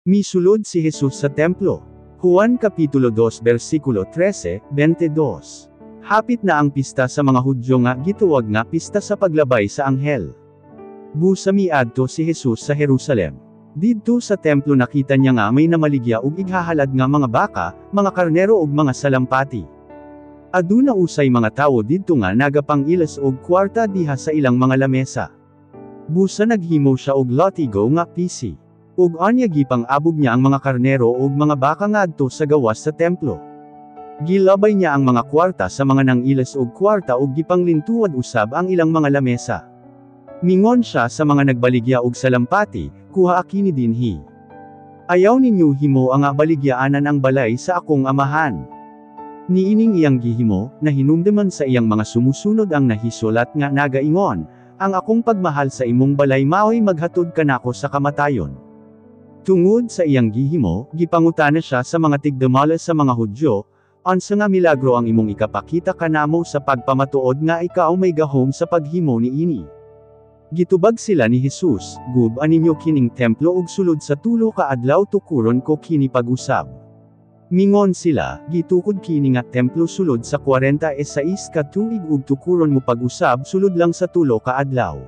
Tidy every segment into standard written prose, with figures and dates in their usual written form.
Misulod si Jesus sa templo. Juan Kapitulo 2 versikulo 13-22. Hapit na ang pista sa mga Hudyo nga gituwag nga pista sa paglabay sa anghel. Busa miadto si Jesus sa Jerusalem. Didto sa templo nakita niya nga may namaligya ug ighahalad nga mga baka, mga karnero ug mga salampati. Aduna usay mga tawo didto nga nagapangilas og kwarta diha sa ilang mga lamesa. Busa naghimo siya og latigo nga pisi. Ug anya gipang abog niya ang mga karnero ug mga baka ngadto sa gawas sa templo. Gilabay niya ang mga kwarta sa mga nangilas og kwarta ug gipanglintuad usab ang ilang mga lamesa. Mingon siya sa mga nagbaligya og salampati, kuha akini dinhi. Ayaw ninyo himo ang baligyaanan ang balay sa akong amahan. Niining iyang gihimo, na hinumdaman sa iyang mga sumusunod ang nahisulat nga nagaingon, ang akong pagmahal sa imong balay maoy maghatod kanako sa kamatayon. Tungod sa iyang gihimo, gipangutana siya sa mga tigdamala sa mga Hudyo, ansa nga milagro ang imong ikapakita kanamo sa pagpamatuod nga ikaw may gahom sa paghimo niini. Gitubag sila ni Jesus, gub-an ninyo kining templo ug sulod sa tulo ka adlaw tukuron ko kini pag-usab. Mingon sila, gitukod kini nga templo sulod sa 46 ka tuig ug tukuron mo pag-usab sulod lang sa tulo ka adlaw.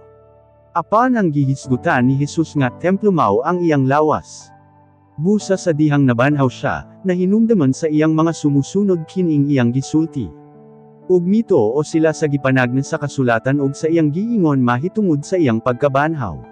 Apan ang gihisgutan ni Jesus nga templo mao ang iyang lawas. Busa sa dihang nabanhaw siya, na hinumdaman sa iyang mga sumusunod kining iyang gisulti. Ug mito o sila sa gipanagna sa kasulatan ug sa iyang giingon mahitungod sa iyang pagkabanhaw.